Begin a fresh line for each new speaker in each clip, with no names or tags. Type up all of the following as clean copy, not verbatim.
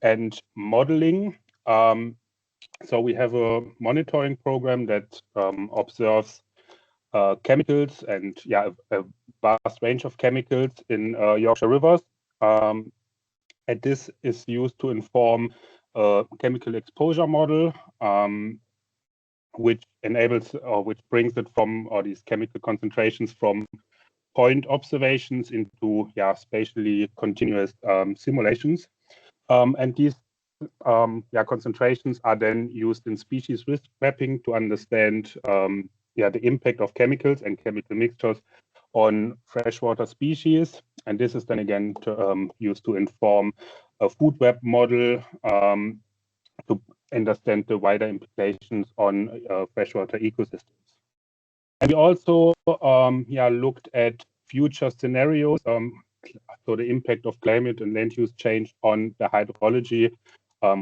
and modeling. So we have a monitoring program that observes chemicals and a vast range of chemicals in Yorkshire rivers. And this is used to inform a chemical exposure model, which enables or which brings it from these chemical concentrations from point observations into spatially continuous simulations. And these concentrations are then used in species risk mapping to understand the impact of chemicals and chemical mixtures on freshwater species. And this is then again used to inform a food web model to understand the wider implications on freshwater ecosystems. And we also looked at future scenarios, so the impact of climate and land use change on the hydrology,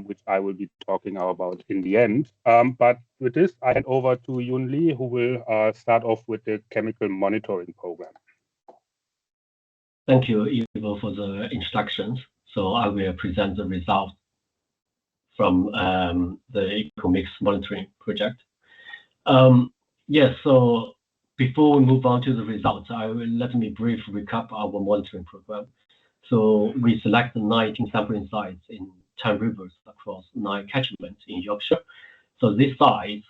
which I will be talking about in the end. But with this, I hand over to Yun Li, who will start off with the chemical monitoring program.
Thank you, Ivo, for the introductions. So I will present the results from the ECOMIX monitoring project. Yes, so before we move on to the results, let me briefly recap our monitoring program. So we select 19 sampling sites in 10 rivers across 9 catchments in Yorkshire. So these sites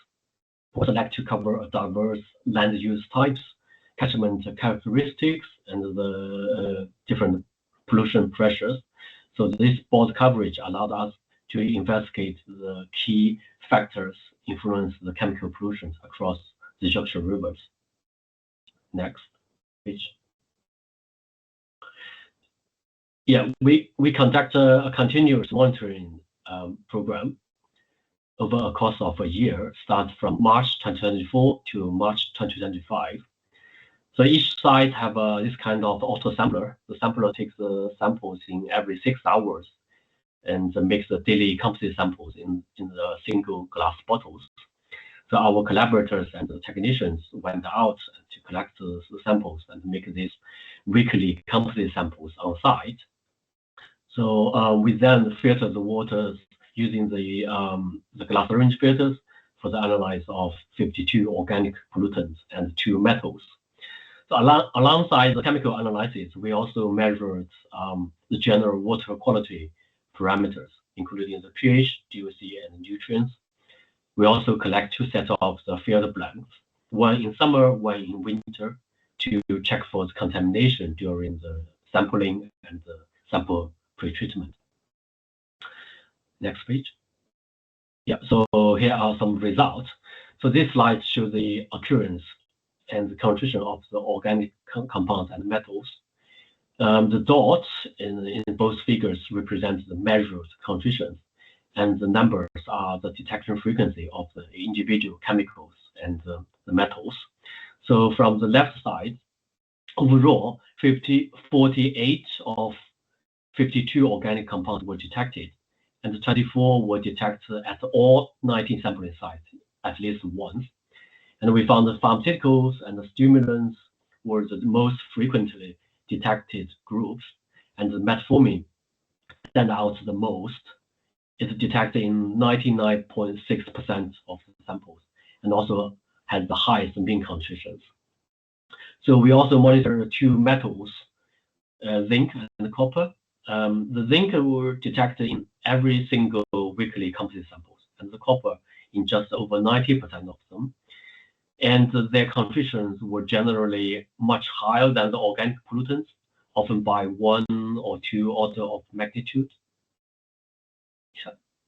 were selected to cover a diverse land use types, catchment characteristics, and the different pollution pressures. So this broad coverage allowed us to investigate the key factors influence the chemical pollution across the Yorkshire rivers. Next page. Yeah, we conduct a continuous monitoring program over a course of a year, starts from March 2024 to March 2025. So each site have this kind of auto sampler. The sampler takes the samples in every 6 hours and makes the daily composite samples in the single glass bottles. So our collaborators and the technicians went out to collect the samples and make these weekly composite samples on site. So we then filter the waters using the glass orange filters for the analysis of 52 organic pollutants and 2 metals. So alongside the chemical analysis, we also measured the general water quality parameters, including the pH, DOC, and nutrients. We also collect 2 sets of the field blanks, one in summer, one in winter, to check for the contamination during the sampling and the sample pre-treatment. Next page. Yeah, so here are some results. So this slide shows the occurrence and the concentration of the organic compounds and metals. The dots in both figures represent the measured concentrations, and the numbers are the detection frequency of the individual chemicals and the metals. So from the left side, overall, 48 of 52 organic compounds were detected, and 24 were detected at all 19 sampling sites at least once. And we found the pharmaceuticals and the stimulants were the most frequently detected groups, and the metformin stand out the most. It's detected in 99.6% of the samples, and also has the highest mean concentrations. So we also monitor 2 metals, zinc and copper. The zinc were detected in every single weekly composite samples, and the copper in just over 90% of them. And their concentrations were generally much higher than the organic pollutants, often by 1 or 2 order of magnitude.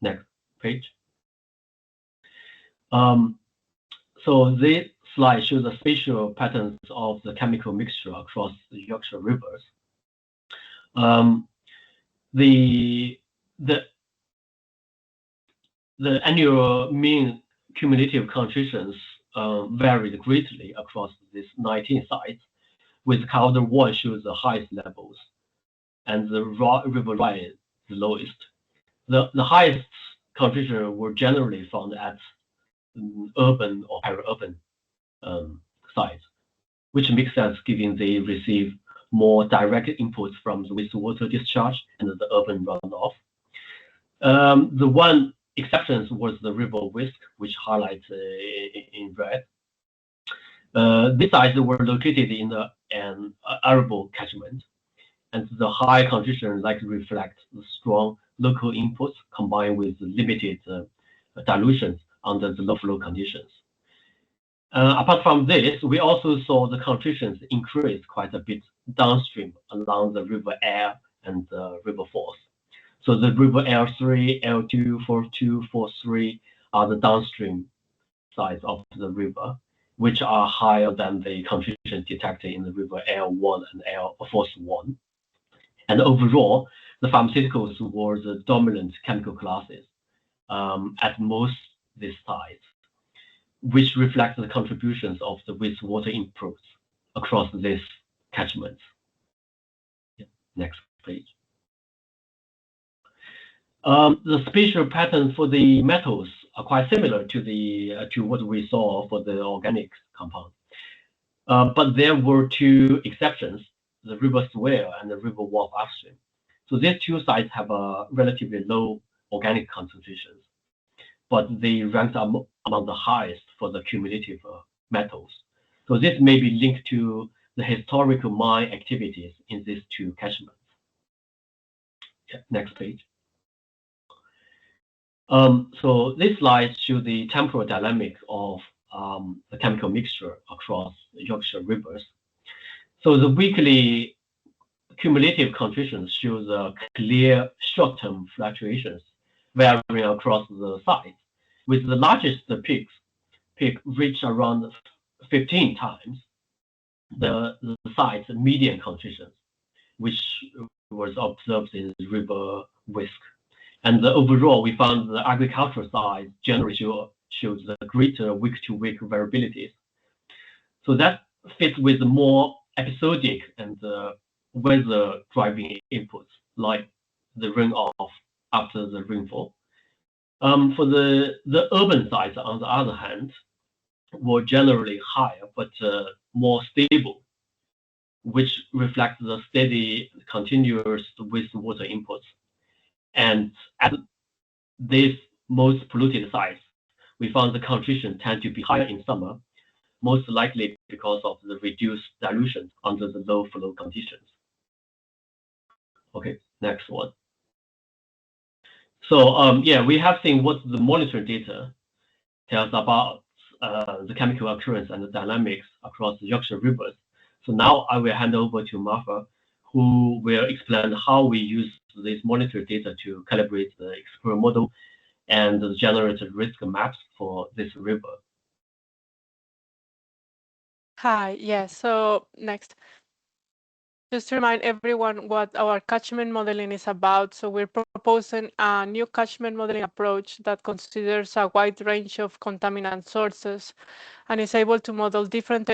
Next page. So this slide shows the spatial patterns of the chemical mixture across the Yorkshire rivers. The annual mean cumulative concentrations varied greatly across these 19 sites, with color 1 shows the highest levels, and the river Rhine the lowest. The highest concentration were generally found at urban or peri-urban sites, which makes sense given they receive more direct inputs from the wastewater discharge and the urban runoff. The one exception was the river Wisk, which highlights in red. These sites were located in an arable catchment, and the high concentration likely reflects the strong local inputs combined with limited dilutions under the low flow conditions. Apart from this, we also saw the concentrations increase quite a bit downstream along the river Aire and the river Forth. So the river L3, L2, 42, 43 are the downstream sides of the river, which are higher than the concentration detected in the river L1 and L1. And overall, the pharmaceuticals were the dominant chemical classes at most these sites, which reflects the contributions of the wastewater inputs across these catchments. Next page. The spatial patterns for the metals are quite similar to what we saw for the organic compound. But there were two exceptions, the river Swale and the river Wharfe upstream. So these two sites have a relatively low organic concentrations, but they ranked among the highest for the cumulative metals. So this may be linked to the historical mine activities in these two catchments. Next page. So this slide shows the temporal dynamic of the chemical mixture across the Yorkshire rivers. So the weekly cumulative concentrations show the clear short-term fluctuations varying across the sites, with the largest peak reach around 15 times the site's median concentrations, which was observed in the river Wisk. And overall, we found the agricultural side generally shows the greater week-to-week variabilities. So that fits with the more episodic and weather-driving inputs, like the runoff after the rainfall. For the urban sites, on the other hand, were generally higher but more stable, which reflects the steady, continuous wastewater inputs. And at these most polluted sites, we found the concentration tend to be higher in summer, most likely because of the reduced dilution under the low flow conditions. Okay, next one. So we have seen what the monitoring data tells about the chemical occurrence and the dynamics across the Yorkshire rivers. So now I will hand over to Martha, who will explain how we use this monitoring data to calibrate the experiment model and the generated risk maps for this river.
Hi, yes, so next. Just to remind everyone what our catchment modeling is about. So we're proposing a new catchment modeling approach that considers a wide range of contaminant sources and is able to model different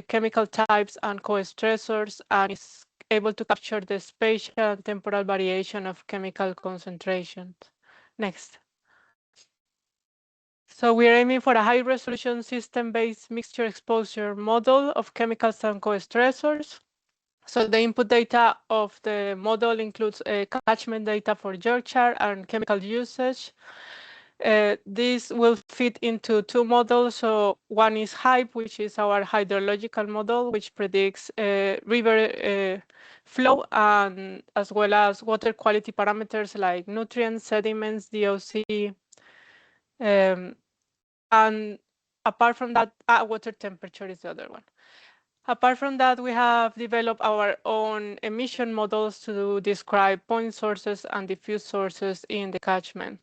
chemical types and co-stressors, and is able to capture the spatial and temporal variation of chemical concentrations. Next. So we're aiming for a high-resolution system-based mixture exposure model of chemicals and co-stressors. So the input data of the model includes catchment data for Yorkshire and chemical usage. This will fit into two models. So one is HYPE, which is our hydrological model, which predicts river flow and as well as water quality parameters like nutrients, sediments, DOC, and apart from that, water temperature is the other one. Apart from that, we have developed our own emission models to describe point sources and diffuse sources in the catchment.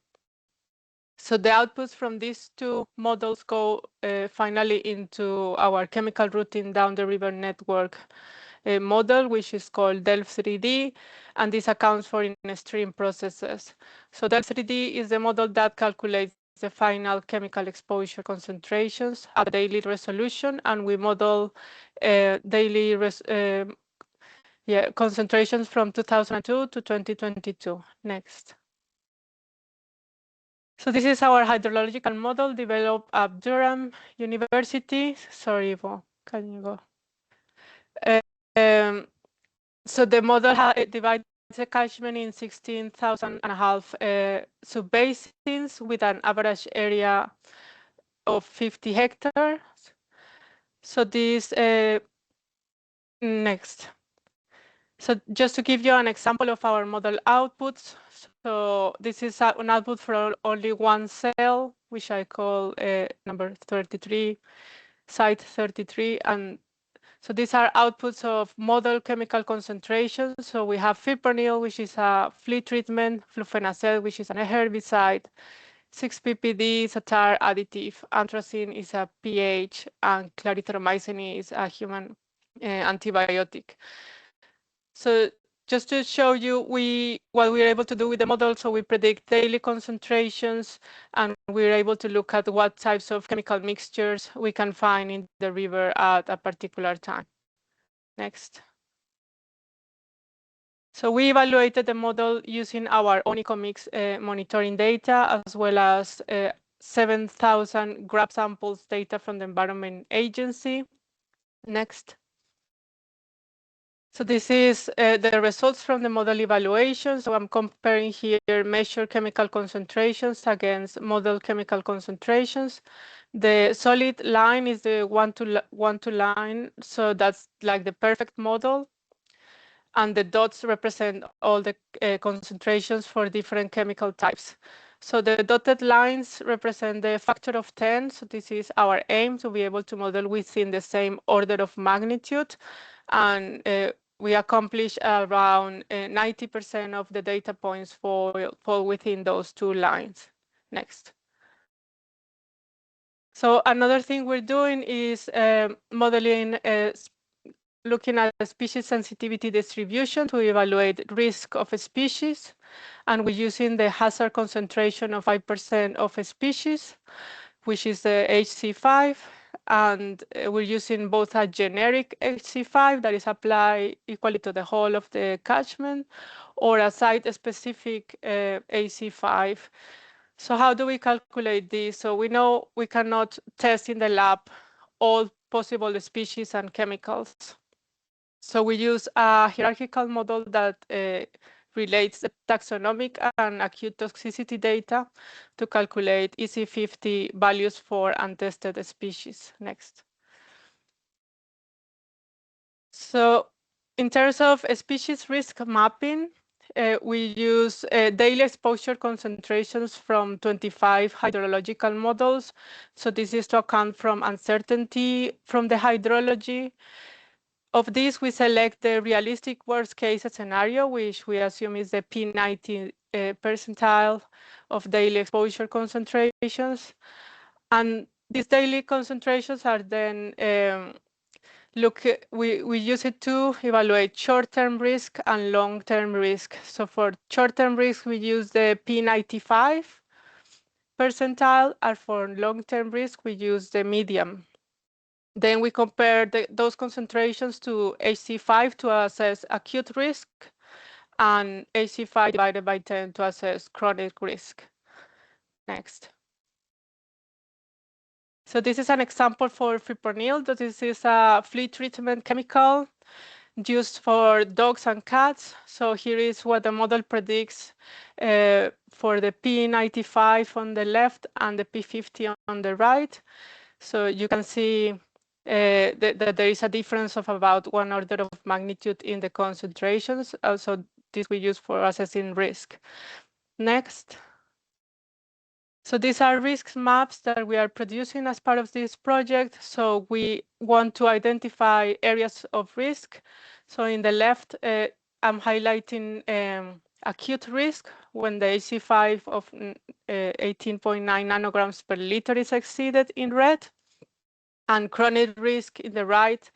So the outputs from these two models go finally into our chemical routing down the river network model, which is called DELF3D, and this accounts for in-stream processes. So DELF3D is the model that calculates the final chemical exposure concentrations at daily resolution, and we model daily concentrations from 2002 to 2022. Next. So this is our hydrological model developed at Durham University. Sorry, Ivo, can you go? So the model divides the catchment in 16,500 subbasins with an average area of 50 hectares. So this, next. So just to give you an example of our model outputs, so this is an output for only one cell, which I call number 33, site 33, and so these are outputs of model chemical concentrations. So we have fipronil, which is a flea treatment, flufenacel, which is an herbicide, 6-PPD is a tar additive, anthracene is a pH, and clarithromycin is a human antibiotic. So just to show you what we're able to do with the model, so we predict daily concentrations, and we're able to look at what types of chemical mixtures we can find in the river at a particular time. Next. So we evaluated the model using our own ECOMIX monitoring data, as well as 7,000 grab samples data from the Environment Agency. Next. So this is the results from the model evaluation. So I'm comparing here measured chemical concentrations against model chemical concentrations. The solid line is the one-to line, so that's like the perfect model. And the dots represent all the concentrations for different chemical types. So the dotted lines represent the factor of 10. So this is our aim, to be able to model within the same order of magnitude. And we accomplish around 90% of the data points fall within those two lines. Next. So another thing we're doing is modeling looking at the species sensitivity distribution to evaluate risk of a species, and we're using the hazard concentration of 5% of a species, which is the HC5, and we're using both a generic HC5 that is applied equally to the whole of the catchment, or a site-specific HC5. So how do we calculate this? So we know we cannot test in the lab all possible species and chemicals. So we use a hierarchical model that relates the taxonomic and acute toxicity data to calculate EC50 values for untested species. Next. So in terms of species risk mapping, we use daily exposure concentrations from 25 hydrological models. So this is to account from uncertainty from the hydrology. Of this, we select the realistic worst case scenario, which we assume is the P90 percentile of daily exposure concentrations. And these daily concentrations are then we use it to evaluate short-term risk and long-term risk. So for short-term risk, we use the P95 percentile, and for long-term risk, we use the median. Then we compare those concentrations to HC5 to assess acute risk, and HC5 divided by 10 to assess chronic risk. Next. So this is an example for fipronil. This is a flea treatment chemical used for dogs and cats. So here is what the model predicts for the P95 on the left and the P50 on the right. So you can see that there is a difference of about 1 order of magnitude in the concentrations. Also, this we use for assessing risk. Next. So these are risk maps that we are producing as part of this project. So we want to identify areas of risk. So in the left, I'm highlighting acute risk when the HC5 of 18.9 nanograms per liter is exceeded in red, and chronic risk in the right.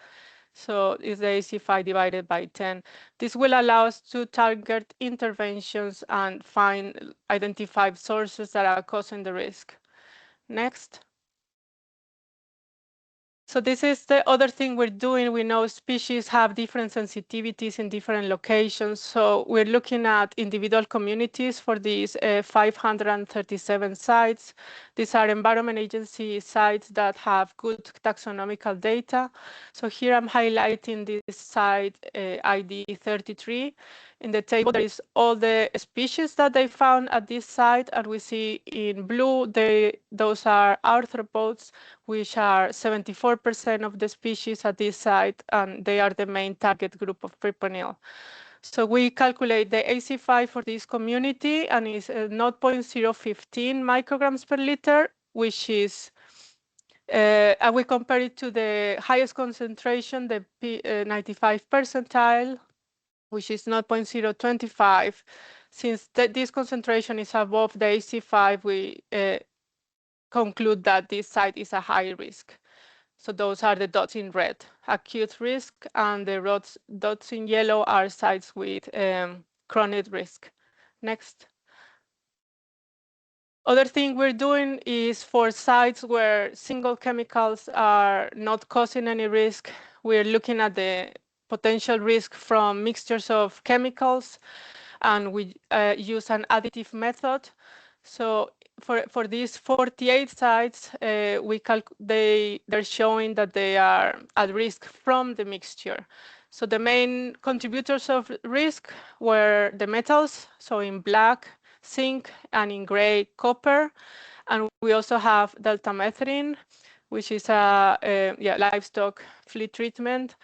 So is the HC5 divided by 10. This will allow us to target interventions and identify sources that are causing the risk. Next. So this is the other thing we're doing. We know species have different sensitivities in different locations. So we're looking at individual communities for these 537 sites. These are Environment Agency sites that have good taxonomical data. So here I'm highlighting this site ID 33. In the table, there is all the species that they found at this site, and we see in blue, those are arthropods, which are 74% of the species at this site, and they are the main target group of fipronil. So we calculate the AC5 for this community, and it's 0.015 micrograms per liter, which is, and we compare it to the highest concentration, the 95 percentile, which is 0.025. Since this concentration is above the AC5, we conclude that this site is a high risk. So those are the dots in red, acute risk, and the dots in yellow are sites with chronic risk. Next. Other thing we're doing is for sites where single chemicals are not causing any risk, we're looking at the potential risk from mixtures of chemicals, and we use an additive method. So for these 48 sites, they're showing that they are at risk from the mixture. So the main contributors of risk were the metals, so in black, zinc, and in gray, copper. And we also have deltamethrin, which is a livestock flea treatment.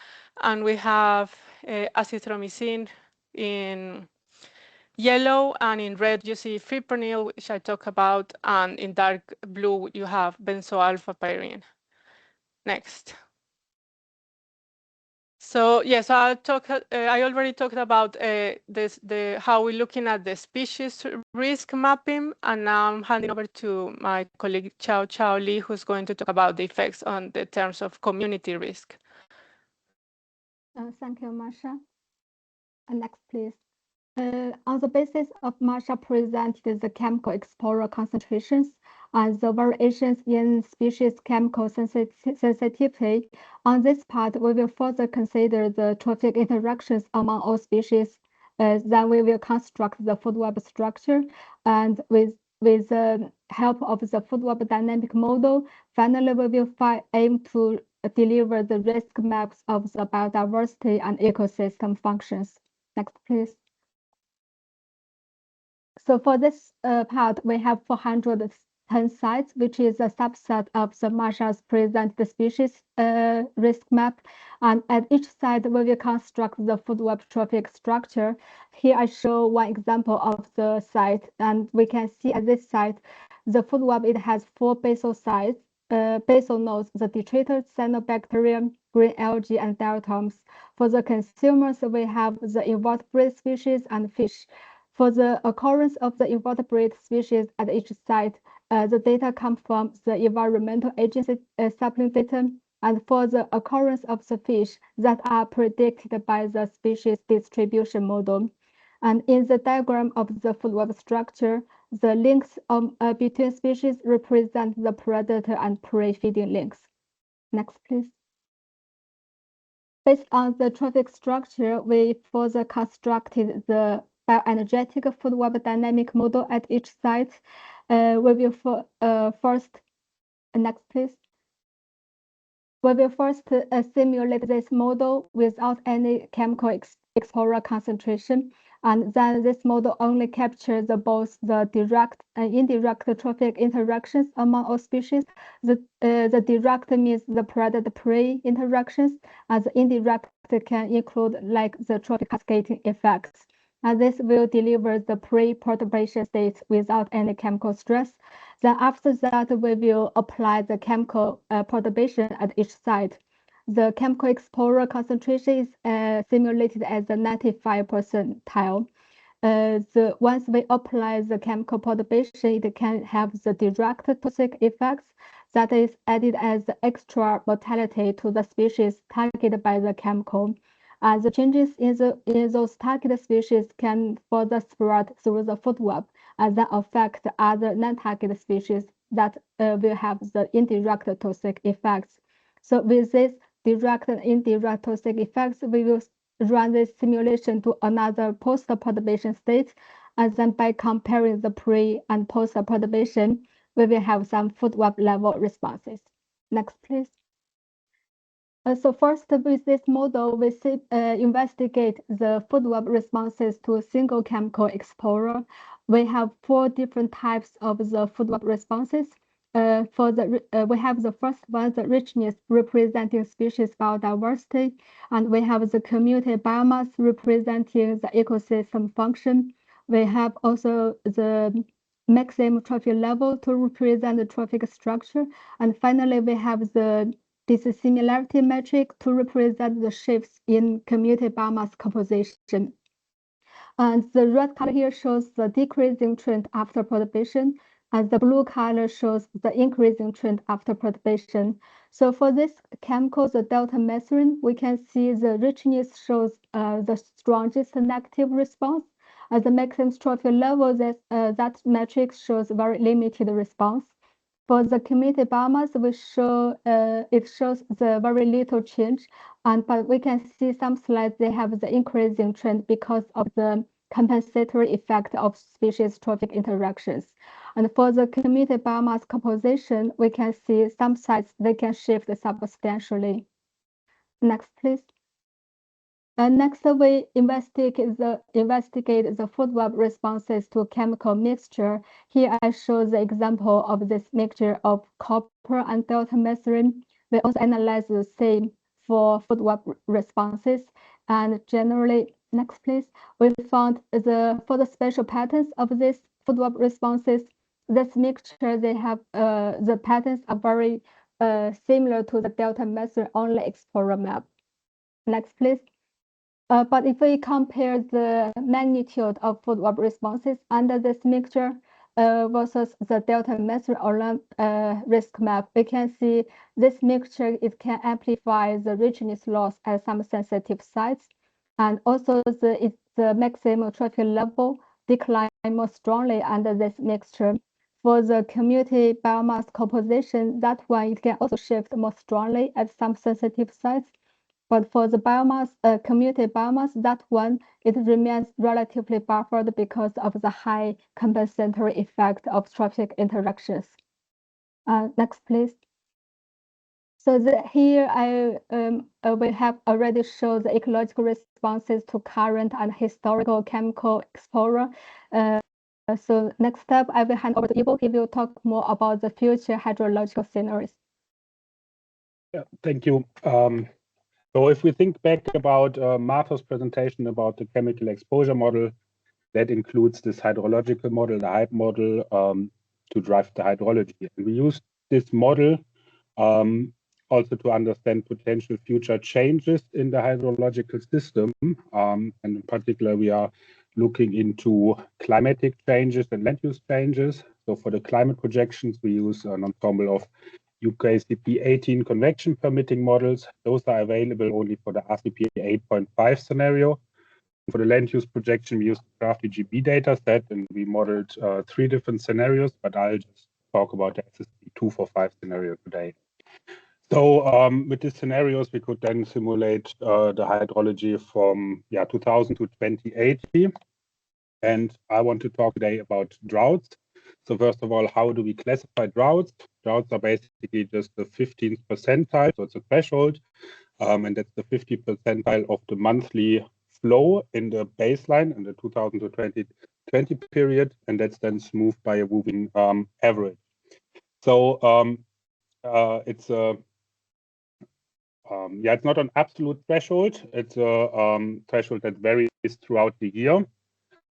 And we have azithromycin in yellow, and in red you see fipronil, which I talk about, and in dark blue you have benzoalpha-pyrene. Next. So yes, I already talked about how we're looking at the species risk mapping, and now I'm handing over to my colleague Xiaoxiao Li, who's going to talk about the effects on the terms of community risk.
Thank you, Masha. Next, please. On the basis of Masha presented the chemical explorer concentrations and the variations in species chemical sensitivity, on this part, we will further consider the trophic interactions among all species. Then we will construct the food web structure, and with the help of the food web dynamic model, finally we will aim to deliver the risk maps of the biodiversity and ecosystem functions. Next, please. So for this part, we have 410 sites, which is a subset of the Masha's presented species risk map. And at each site, we will construct the food web trophic structure. Here I show one example of the site, and we can see at this site, the food web, it has 4 basal sites, basal nodes, the detritus, cyanobacterium, green algae, and diatoms. For the consumers, we have the invertebrate species and fish. For the occurrence of the invertebrate species at each site, the data come from the environmental agency sampling data, and for the occurrence of the fish that are predicted by the species distribution model. And in the diagram of the food web structure, the links between species represent the predator and prey feeding links. Next, please. Based on the trophic structure, we further constructed the bioenergetic food web dynamic model at each site. We will first, next please. We will first simulate this model without any chemical explorer concentration, and then this model only captures both the direct and indirect trophic interactions among all species. The direct means the predator-prey interactions, and the indirect can include like the trophic cascading effects. And this will deliver the pre-perturbation state without any chemical stress. Then after that, we will apply the chemical perturbation at each site. The chemical explorer concentration is simulated as the 95 percentile. Once we apply the chemical perturbation, it can have the direct toxic effects that is added as the extra mortality to the species targeted by the chemical. The changes in those target species can further spread through the food web and then affect other non-target species that will have the indirect toxic effects. So with this direct and indirect toxic effects, we will run this simulation to another post-perturbation state, and then by comparing the pre and post-perturbation, we will have some food web level responses. Next, please. So first, with this model, we investigate the food web responses to a single chemical exposure. We have 4 different types of the food web responses. We have the first one, the richness representing species biodiversity, and we have the community biomass representing the ecosystem function. We have also the maximum trophic level to represent the trophic structure, and finally we have the dissimilarity metric to represent the shifts in community biomass composition. And the red color here shows the decreasing trend after perturbation, and the blue color shows the increasing trend after perturbation. So for this chemical, the delta methrin, we can see the richness shows the strongest negative response. At the maximum trophic level, that metric shows very limited response. For the community biomass, it shows the very little change, but we can see some slides they have the increasing trend because of the compensatory effect of species trophic interactions. And for the community biomass composition, we can see some sites they can shift substantially. Next, please. Next, we investigate the food web responses to chemical mixture. Here I show the example of this mixture of copper and delta methrin. We also analyze the same for food web responses. And generally, next please, we found for the special patterns of these food web responses, this mixture, they have the patterns are very similar to the delta methrin only explorer map. Next, please. But if we compare the magnitude of food web responses under this mixture versus the delta methrin risk map, we can see this mixture can amplify the richness loss at some sensitive sites, and also the maximum trophic level decline more strongly under this mixture. For the community biomass composition, that one it can also shift more strongly at some sensitive sites. But for the biomass, community biomass, that one, it remains relatively buffered because of the high compensatory effect of trophic interactions. Next, please. So here we have already shown the ecological responses to current and historical chemical exposure. So next step, I will hand over to Ivo. He will talk more about the future hydrological scenarios.
Yeah, thank you. So if we think back about Martha's presentation about the chemical exposure model, that includes this hydrological model, the HYPE model, to drive the hydrology. And we use this model also to understand potential future changes in the hydrological system. And in particular, we are looking into climatic changes and land use changes. So for the climate projections, we use an ensemble of UKCP 18 convection permitting models. Those are available only for the RCP 8.5 scenario. For the land use projection, we used the CraftGB data set, and we modeled 3 different scenarios, but I'll just talk about the SSP 245 scenario today. So with these scenarios, we could then simulate the hydrology from 2000 to 2080. And I want to talk today about droughts. So first of all, how do we classify droughts? Droughts are basically just the 15th percentile, so it's a threshold, and that's the 50th percentile of the monthly flow in the baseline in the 2000 to 2020 period, and that's then smoothed by a moving average. So it's a it's not an absolute threshold. It's a threshold that varies throughout the year.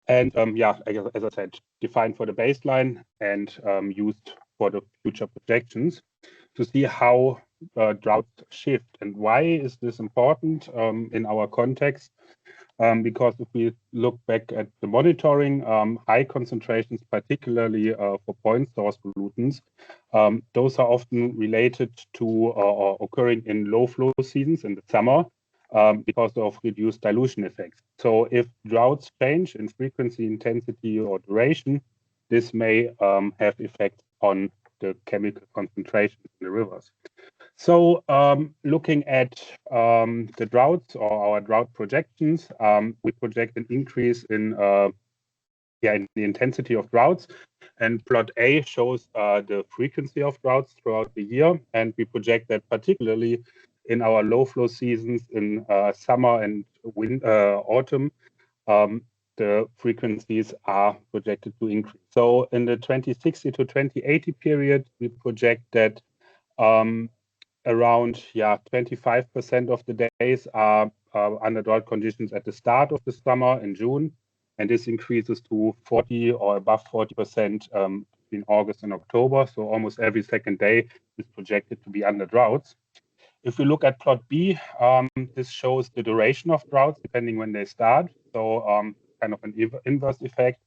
And as I said, defined for the baseline and used for the future projections to see how droughts shift. And why is this important in our context? Because if we look back at the monitoring, high concentrations, particularly for point source pollutants, those are often related to or occurring in low flow seasons in the summer because of reduced dilution effects. So if droughts change in frequency, intensity, or duration, this may have effects on the chemical concentrations in the rivers. So looking at the droughts or our drought projections, we project an increase in the intensity of droughts. And plot A shows the frequency of droughts throughout the year. And we project that particularly in our low flow seasons in summer and autumn, the frequencies are projected to increase. So in the 2060 to 2080 period, we project that around 25% of the days are under drought conditions at the start of the summer in June, and this increases to 40 or above 40% in August and October. So almost every second day is projected to be under droughts. If we look at plot B, this shows the duration of droughts depending when they start. So kind of an inverse effect.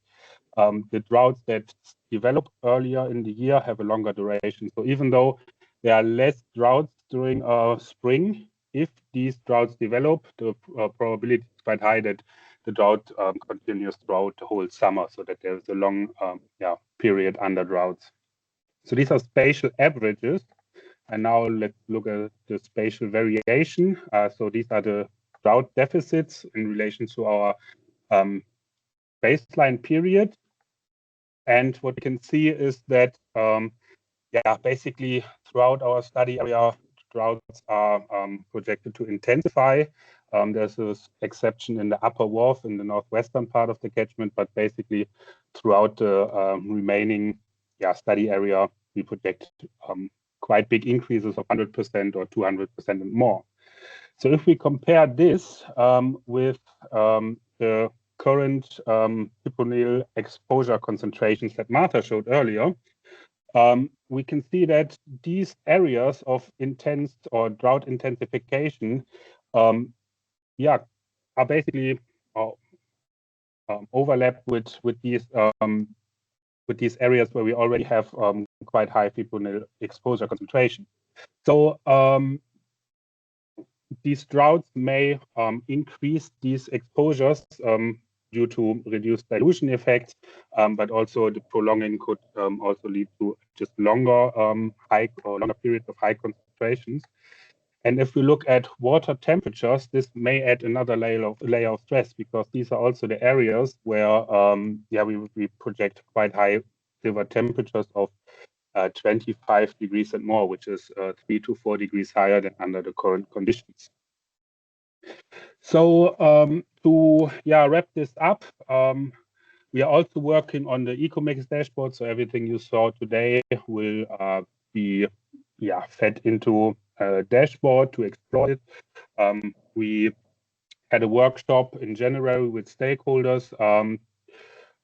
The droughts that develop earlier in the year have a longer duration. So even though there are less droughts during spring, if these droughts develop, the probability is quite high that the drought continues throughout the whole summer, so that there is a long period under droughts. So these are spatial averages. And now let's look at the spatial variation. So these are the drought deficits in relation to our baseline period. And what we can see is that, basically throughout our study area, droughts are projected to intensify. There's an exception in the upper wharf in the northwestern part of the catchment, but basically throughout the remaining study area, we project quite big increases of 100% or 200% and more. So if we compare this with the current fipronil exposure concentrations that Martha showed earlier, we can see that these areas of intense or drought intensification are basically overlap with these areas where we already have quite high fipronil exposure concentration. So these droughts may increase these exposures due to reduced dilution effects, but also the prolonging could also lead to just longer longer periods of high concentrations. And if we look at water temperatures, this may add another layer of stress, because these are also the areas where we project quite high river temperatures of 25 degrees and more, which is 3 to 4 degrees higher than under the current conditions. So to wrap this up, we are also working on the ECOMIX dashboard. So everything you saw today will be fed into a dashboard to explore it. We had a workshop in January with stakeholders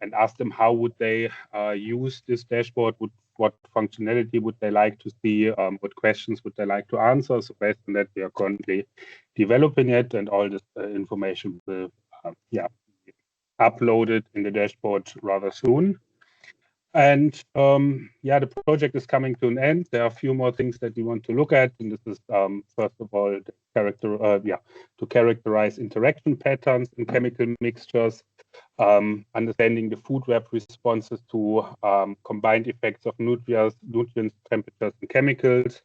and asked them how would they use this dashboard, what functionality would they like to see, what questions would they like to answer. So based on that, we are currently developing it, and all this information will be uploaded in the dashboard rather soon. And the project is coming to an end. There are a few more things that we want to look at, and this is first of all to characterize interaction patterns in chemical mixtures, understanding the food web responses to combined effects of nutrients, temperatures, and chemicals,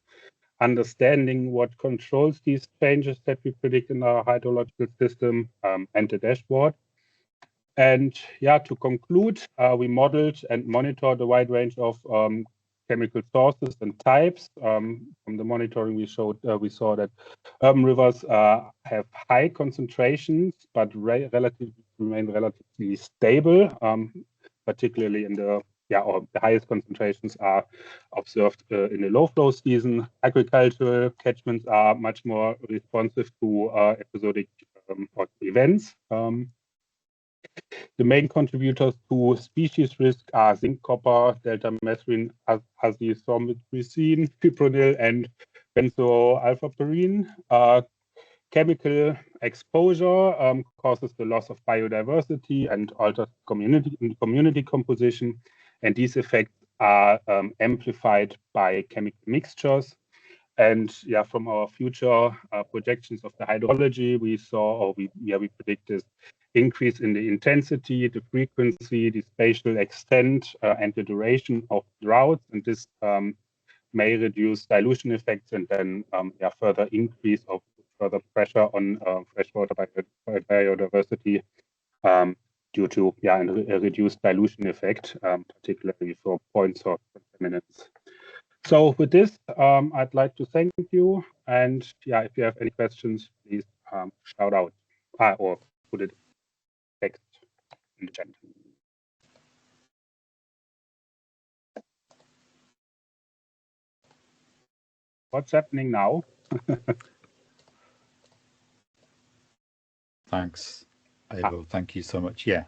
understanding what controls these changes that we predict in our hydrological system, and the dashboard. And to conclude, we modeled and monitored a wide range of chemical sources and types. From the monitoring we saw that urban rivers have high concentrations, but remain relatively stable, particularly in the highest concentrations are observed in the low flow season. Agricultural catchments are much more responsive to episodic events. The main contributors to species risk are zinc, copper, delta methrin, azithromycin, fipronil, and benzoalphaparin. Chemical exposure causes the loss of biodiversity and alters community composition, and these effects are amplified by chemical mixtures. And from our future projections of the hydrology, we predict this increase in the intensity, the frequency, the spatial extent, and the duration of droughts, and this may reduce dilution effects and then further increase of further pressure on freshwater biodiversity due to a reduced dilution effect, particularly for point source contaminants. So with this, I'd like to thank you. And yeah, if you have any questions, please shout out or put it text in the chat. What's happening now?
Thanks, Ivo. Thank you so much. Yeah.